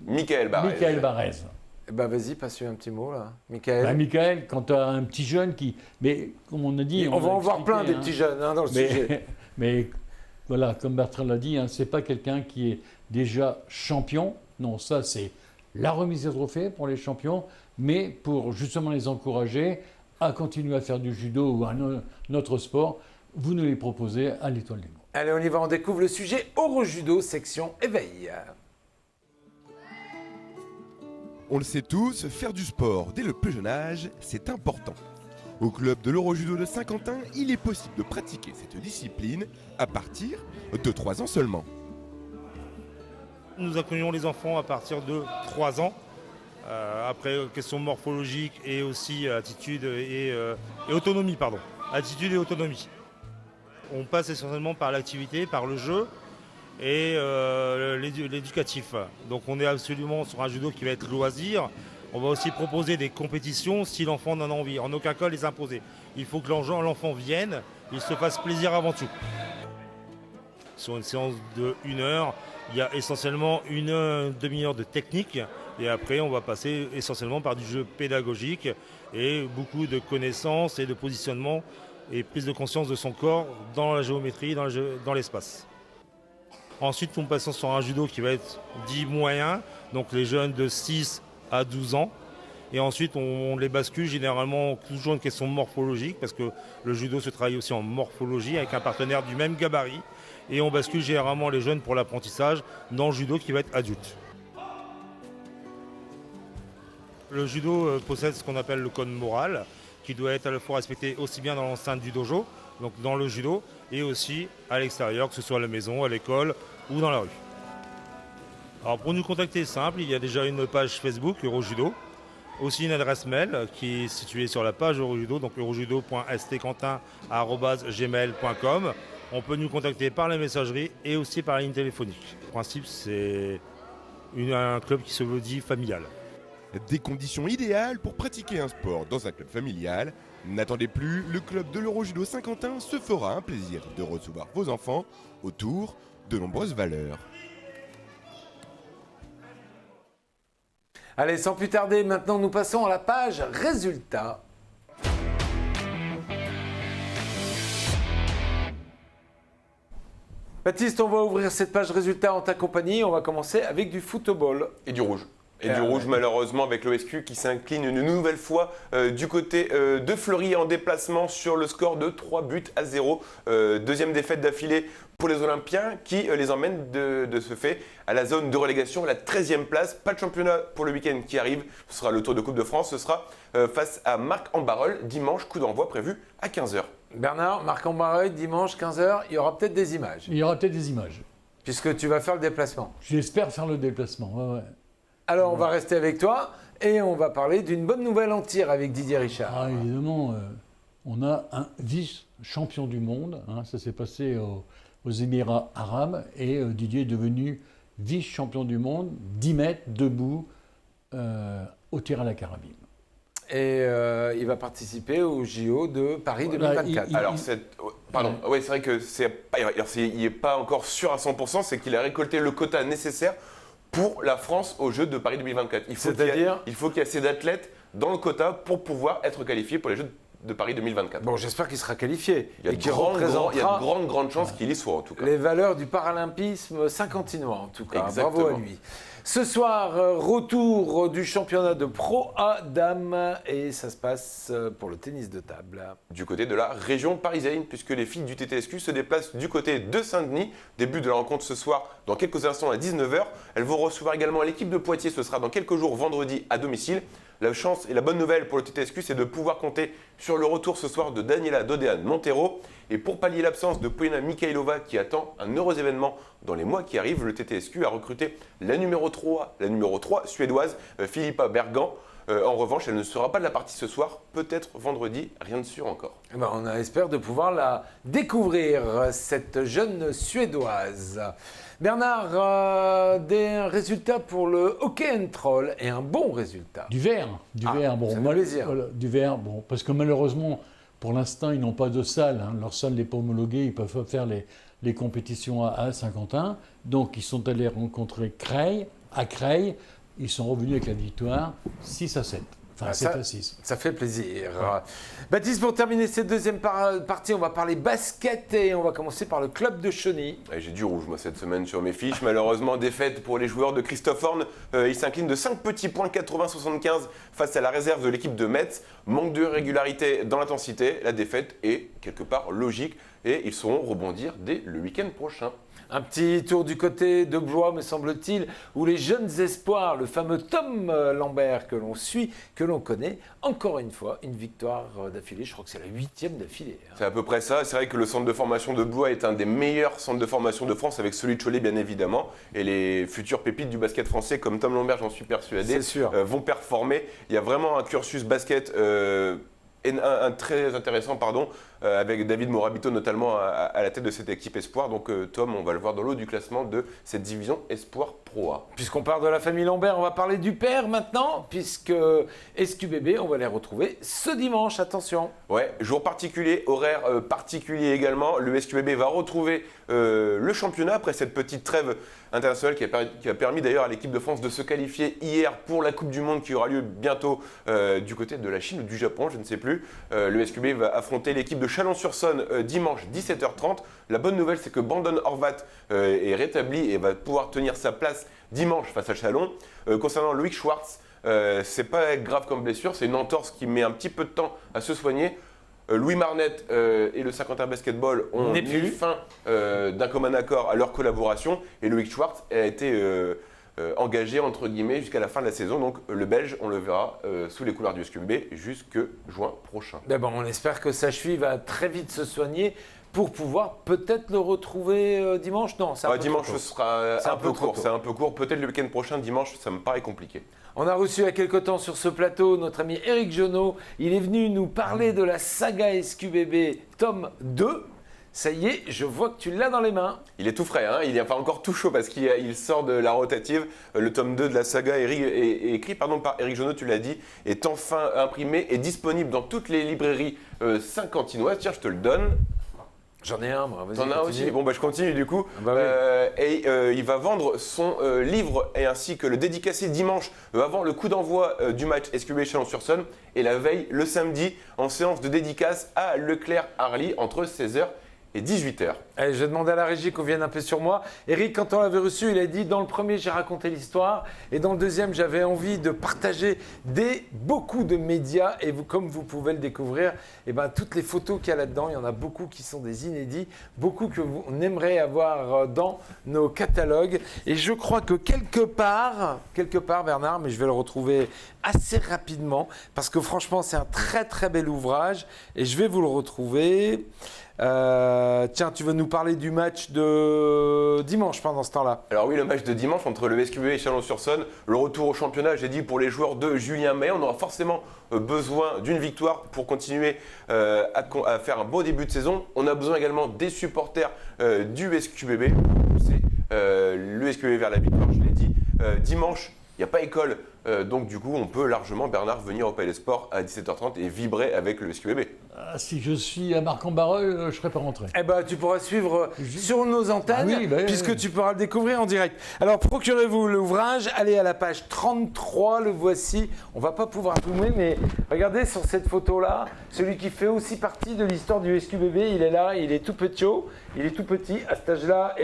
Michael Barrez. Michael Barrez. Eh ben, vas-y, passe-lui un petit mot, là. Michael. Bah, Michael, quand tu as un petit jeune qui... Mais comme on a dit... On va en voir plein des petits jeunes dans le sujet. Mais voilà, comme Bertrand l'a dit, ce n'est pas quelqu'un qui est déjà champion. Non, ça c'est la remise des trophées pour les champions, mais pour justement les encourager à continuer à faire du judo ou un autre sport, vous nous les proposez à l'Étoile des Monts. Allez, on y va, on découvre le sujet Eurojudo, section éveil. On le sait tous, faire du sport dès le plus jeune âge, c'est important. Au club de l'Eurojudo de Saint-Quentin, il est possible de pratiquer cette discipline à partir de 3 ans seulement. Nous accueillons les enfants à partir de 3 ans. Après, question morphologique et aussi attitude et autonomie, pardon. Attitude et autonomie. On passe essentiellement par l'activité, par le jeu et l'éducatif. Donc on est absolument sur un judo qui va être loisir. On va aussi proposer des compétitions si l'enfant en a envie. En aucun cas les imposer. Il faut que l'enfant vienne, il se fasse plaisir avant tout. Sur une séance de 1 heure, il y a essentiellement une demi-heure de technique. Et après, on va passer essentiellement par du jeu pédagogique et beaucoup de connaissances et de positionnement et prise de conscience de son corps dans la géométrie, dans l'espace. Ensuite, nous passons sur un judo qui va être dit moyen, donc les jeunes de 6 à 12 ans. Et ensuite, on les bascule généralement toujours une question morphologique, parce que le judo se travaille aussi en morphologie avec un partenaire du même gabarit. Et on bascule généralement les jeunes pour l'apprentissage dans le judo qui va être adulte. Le judo possède ce qu'on appelle le code moral, qui doit être à la fois respecté aussi bien dans l'enceinte du dojo, donc dans le judo, et aussi à l'extérieur, que ce soit à la maison, à l'école ou dans la rue. Alors pour nous contacter, simple, il y a déjà une page Facebook Eurojudo, aussi une adresse mail qui est située sur la page Eurojudo, donc eurojudo.stquentin@gmail.com. On peut nous contacter par la messagerie et aussi par la ligne téléphonique. Le principe, c'est un club qui se veut dit familial. Des conditions idéales pour pratiquer un sport dans un club familial. N'attendez plus, le club de l'Eurojudo Saint-Quentin se fera un plaisir de recevoir vos enfants autour de nombreuses valeurs. Allez, sans plus tarder, maintenant nous passons à la page résultats. Baptiste, on va ouvrir cette page résultats en ta compagnie. On va commencer avec du football. Et du rouge. Et du rouge, malheureusement, avec l'OSQ qui s'incline une nouvelle fois du côté de Fleury en déplacement sur le score de 3-0. Deuxième défaite d'affilée pour les Olympiens qui les emmènent de ce fait à la zone de relégation, la 13e place. Pas de championnat pour le week-end qui arrive. Ce sera le Tour de Coupe de France. Ce sera face à Marc-en-Barœul, dimanche, coup d'envoi prévu à 15h. Bernard, Marc-en-Barœul, dimanche, 15h, il y aura peut-être des images. Il y aura peut-être des images. Puisque tu vas faire le déplacement. J'espère faire le déplacement, ouais. Alors, on va rester avec toi et on va parler d'une bonne nouvelle en tir avec Didier Richard. Ah, évidemment, on a un vice-champion du monde. Ça s'est passé aux Émirats arabes et Didier est devenu vice-champion du monde, 10 mètres debout au tir à la carabine. Et il va participer au JO de Paris 2024. Oui, c'est vrai que il n'est pas encore sûr à 100%, c'est qu'il a récolté le quota nécessaire pour la France aux Jeux de Paris 2024. Il faut qu'il y ait assez d'athlètes dans le quota pour pouvoir être qualifié pour les Jeux de Paris 2024. Bon, j'espère qu'il sera qualifié. Il y a de grandes chances qu'il y soit en tout cas. Les valeurs du paralympisme saint-quentinois en tout cas. Exactement. Bravo à lui. Ce soir, retour du championnat de Pro A Dames et ça se passe pour le tennis de table. Du côté de la région parisienne, puisque les filles du TTSQ se déplacent du côté de Saint-Denis. Début de la rencontre ce soir, dans quelques instants à 19h. Elles vont recevoir également l'équipe de Poitiers, ce sera dans quelques jours, vendredi, à domicile. La chance et la bonne nouvelle pour le TTSQ, c'est de pouvoir compter sur le retour ce soir de Daniela Dodean Montero. Et pour pallier l'absence de Polina Mikhailova qui attend un heureux événement dans les mois qui arrivent, le TTSQ a recruté la numéro 3 suédoise, Filippa Bergan. En revanche, elle ne sera pas de la partie ce soir, peut-être vendredi, rien de sûr encore. Eh ben, on espère de pouvoir la découvrir, cette jeune Suédoise. Bernard, des résultats pour le hockey and troll et un bon résultat. Du vert. Bon, ça fait plaisir. Voilà, du vert, bon, parce que malheureusement, pour l'instant, ils n'ont pas de salle. Leur salle n'est pas homologuée, ils peuvent pas faire les compétitions à Saint-Quentin. Donc, ils sont allés rencontrer Creil, à Creil. Ils sont revenus avec la victoire 6-7. Enfin, 7-6. Ça fait plaisir. Ouais. Baptiste, pour terminer cette deuxième partie, on va parler basket et on va commencer par le club de Chauny. J'ai du rouge, moi, cette semaine sur mes fiches. Malheureusement, défaite pour les joueurs de Christophe Horn. Ils s'inclinent de 5 petits points, 80-75 face à la réserve de l'équipe de Metz. Manque de régularité dans l'intensité. La défaite est quelque part logique et ils sauront rebondir dès le week-end prochain. Un petit tour du côté de Blois, me semble-t-il, où les jeunes espoirs, le fameux Tom Lambert que l'on suit, que l'on connaît, encore une fois, une victoire d'affilée. Je crois que c'est la 8e d'affilée. C'est à peu près ça. C'est vrai que le centre de formation de Blois est un des meilleurs centres de formation de France, avec celui de Cholet, bien évidemment. Et les futures pépites du basket français, comme Tom Lambert, j'en suis persuadé, vont performer. Il y a vraiment un cursus basket très intéressant, avec David Morabito notamment à la tête de cette équipe Espoir. Donc Tom, on va le voir dans l'eau du classement de cette division Espoir Pro A. Puisqu'on parle de la famille Lambert, on va parler du père maintenant, puisque SQBB, on va les retrouver ce dimanche, attention. Ouais, jour particulier, horaire particulier également. Le SQBB va retrouver le championnat après cette petite trêve internationale qui a permis d'ailleurs à l'équipe de France de se qualifier hier pour la Coupe du Monde qui aura lieu bientôt du côté de la Chine ou du Japon, je ne sais plus. Le SQBB va affronter l'équipe de Chalon-sur-Saône dimanche 17h30. La bonne nouvelle, c'est que Brandon Horvat est rétabli et va pouvoir tenir sa place dimanche face à Chalon. Concernant Loïc Schwartz, c'est pas grave comme blessure, c'est une entorse qui met un petit peu de temps à se soigner. Louis Marnette et le Saint-Quentin Basketball ont mis fin d'un commun accord à leur collaboration et Loïc Schwartz a été engagé entre guillemets jusqu'à la fin de la saison. Donc le Belge, on le verra sous les couleurs du SQBB jusque juin prochain. Bon, on espère que sa cheville va très vite se soigner pour pouvoir peut-être le retrouver dimanche. Non, c'est un peu dimanche, trop tôt. Ce sera un peu court. tôt. C'est un peu court. Peut-être le week-end prochain, dimanche, ça me paraît compliqué. On a reçu il y a quelque temps sur ce plateau notre ami Éric Jonot. Il est venu nous parler de la saga SQBB tome 2. Ça y est, je vois que tu l'as dans les mains. Il est tout frais, il n'est pas encore tout chaud parce qu'il sort de la rotative. Le tome 2 de la saga écrit par Éric Jonot, tu l'as dit, est enfin imprimé et disponible dans toutes les librairies saint-quentinoises. Tiens, je te le donne. J'en ai un, moi. T'en as aussi. Bon, je continue du coup. Il va vendre son livre et ainsi que le dédicacé dimanche avant le coup d'envoi du match SQBB Chalon-sur-Saône et la veille, le samedi, en séance de dédicace à Leclerc-Harly entre 16h et 18h. Allez, je vais demander à la régie qu'on vienne un peu sur moi. Eric, quand on l'avait reçu, il a dit dans le premier, j'ai raconté l'histoire et dans le deuxième, j'avais envie de partager beaucoup de médias et comme vous pouvez le découvrir, toutes les photos qu'il y a là-dedans, il y en a beaucoup qui sont des inédits, beaucoup que on aimerait avoir dans nos catalogues. Et je crois que quelque part, Bernard, mais je vais le retrouver assez rapidement parce que franchement, c'est un très très bel ouvrage et je vais vous le retrouver. Tiens, tu veux nous parler du match de dimanche pendant ce temps-là? Alors oui, le match de dimanche entre le SQBB et Chalon-sur-Saône, le retour au championnat, j'ai dit pour les joueurs de Julien May, on aura forcément besoin d'une victoire pour continuer à faire un beau début de saison. On a besoin également des supporters du SQBB. C'est le SQBB vers la victoire, je l'ai dit. Dimanche, il n'y a pas école, donc du coup on peut largement, Bernard, venir au Palais Sport à 17h30 et vibrer avec le SQBB. Si je suis à Marc-en-Barœul, je ne serai pas rentré. Tu pourras suivre sur nos antennes, puisque tu pourras le découvrir en direct. Alors procurez-vous l'ouvrage, allez à la page 33, le voici. On ne va pas pouvoir zoomer, mais regardez sur cette photo-là, celui qui fait aussi partie de l'histoire du SQBB, il est là, il est tout petit, à cet âge-là,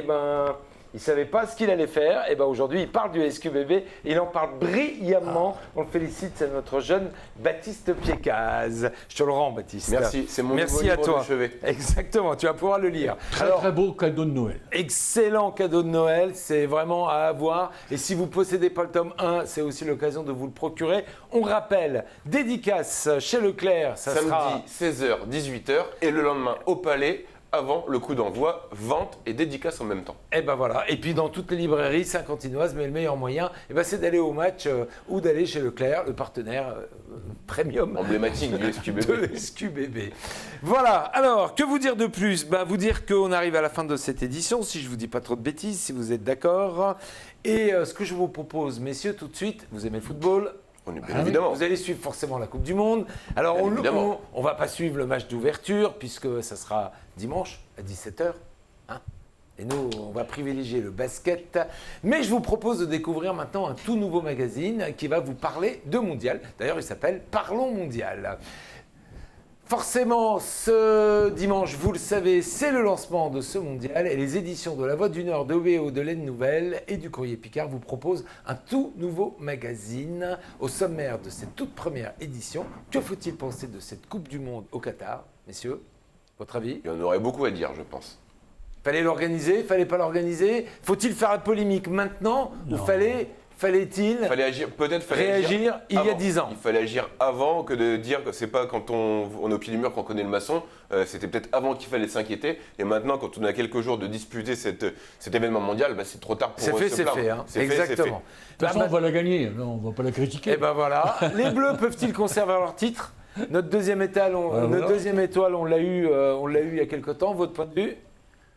il ne savait pas ce qu'il allait faire. Et aujourd'hui, il parle du SQBB et il en parle brillamment. On le félicite, c'est notre jeune Baptiste Piécaz. Je te le rends, Baptiste. Merci, c'est mon Merci à toi. De chevet. Exactement, tu vas pouvoir le lire. Très beau cadeau de Noël. Excellent cadeau de Noël, c'est vraiment à avoir. Et si vous ne possédez pas le tome 1, c'est aussi l'occasion de vous le procurer. On rappelle, dédicace chez Leclerc, ça samedi, sera 16h, 18h et le lendemain au Palais. avant le coup d'envoi, vente et dédicace en même temps. Et ben voilà, et puis dans toutes les librairies saint-quentinoises, mais le meilleur moyen, c'est d'aller au match ou d'aller chez Leclerc, le partenaire premium emblématique du SQBB. de SQBB. Voilà, alors que vous dire de plus? Vous dire qu'on arrive à la fin de cette édition, si je ne vous dis pas trop de bêtises, si vous êtes d'accord. Et ce que je vous propose, messieurs, tout de suite, vous aimez le football? Bien évidemment. Vous allez suivre forcément la Coupe du Monde. Alors, on ne va pas suivre le match d'ouverture, puisque ça sera dimanche à 17h. Et nous, on va privilégier le basket. Mais je vous propose de découvrir maintenant un tout nouveau magazine qui va vous parler de mondial. D'ailleurs, il s'appelle Parlons Mondial. Forcément, ce dimanche, vous le savez, c'est le lancement de ce mondial et les éditions de La Voix du Nord, de OVO, de l'Aide Nouvelle et du Courrier Picard vous proposent un tout nouveau magazine. Au sommaire de cette toute première édition, que faut-il penser de cette Coupe du Monde au Qatar, messieurs? Votre avis? Il y en aurait beaucoup à dire, je pense. Fallait l'organiser? Fallait pas l'organiser? Faut-il faire la polémique maintenant? Ou fallait-il agir, réagir il y a 10 ans? Il fallait agir avant que de dire que c'est pas quand on est au pied du mur qu'on connaît le maçon. C'était peut-être avant qu'il fallait s'inquiéter. Et maintenant, quand on a quelques jours de disputer cet événement mondial, c'est trop tard pour se plaindre. C'est fait, hein. Exactement. De toute façon, on va la gagner, on ne va pas la critiquer. Et ben voilà. Les Bleus peuvent-ils conserver leur titre? Notre deuxième étoile, on l'a eu il y a quelque temps. Votre point de vue?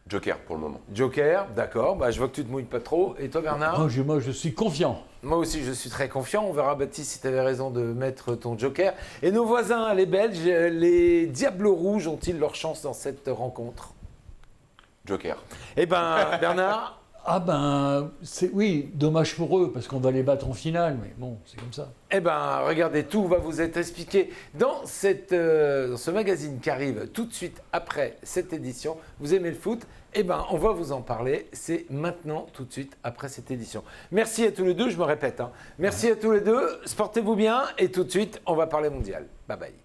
Joker pour le moment. Joker, d'accord. Je vois que tu te mouilles pas trop. Et toi, Bernard? Moi, je suis confiant. Moi aussi, je suis très confiant. On verra, Baptiste, si tu avais raison de mettre ton Joker. Et nos voisins, les Belges, les Diables Rouges, ont-ils leur chance dans cette rencontre? Joker. Eh ben, Bernard? Oui, dommage pour eux, parce qu'on va les battre en finale, mais bon, c'est comme ça. Eh ben, regardez, tout va vous être expliqué dans ce magazine qui arrive tout de suite après cette édition. Vous aimez le foot? Eh ben, on va vous en parler. C'est maintenant, tout de suite après cette édition. Merci à tous les deux, je me répète. Merci à tous les deux, portez-vous bien et tout de suite, on va parler mondial. Bye bye.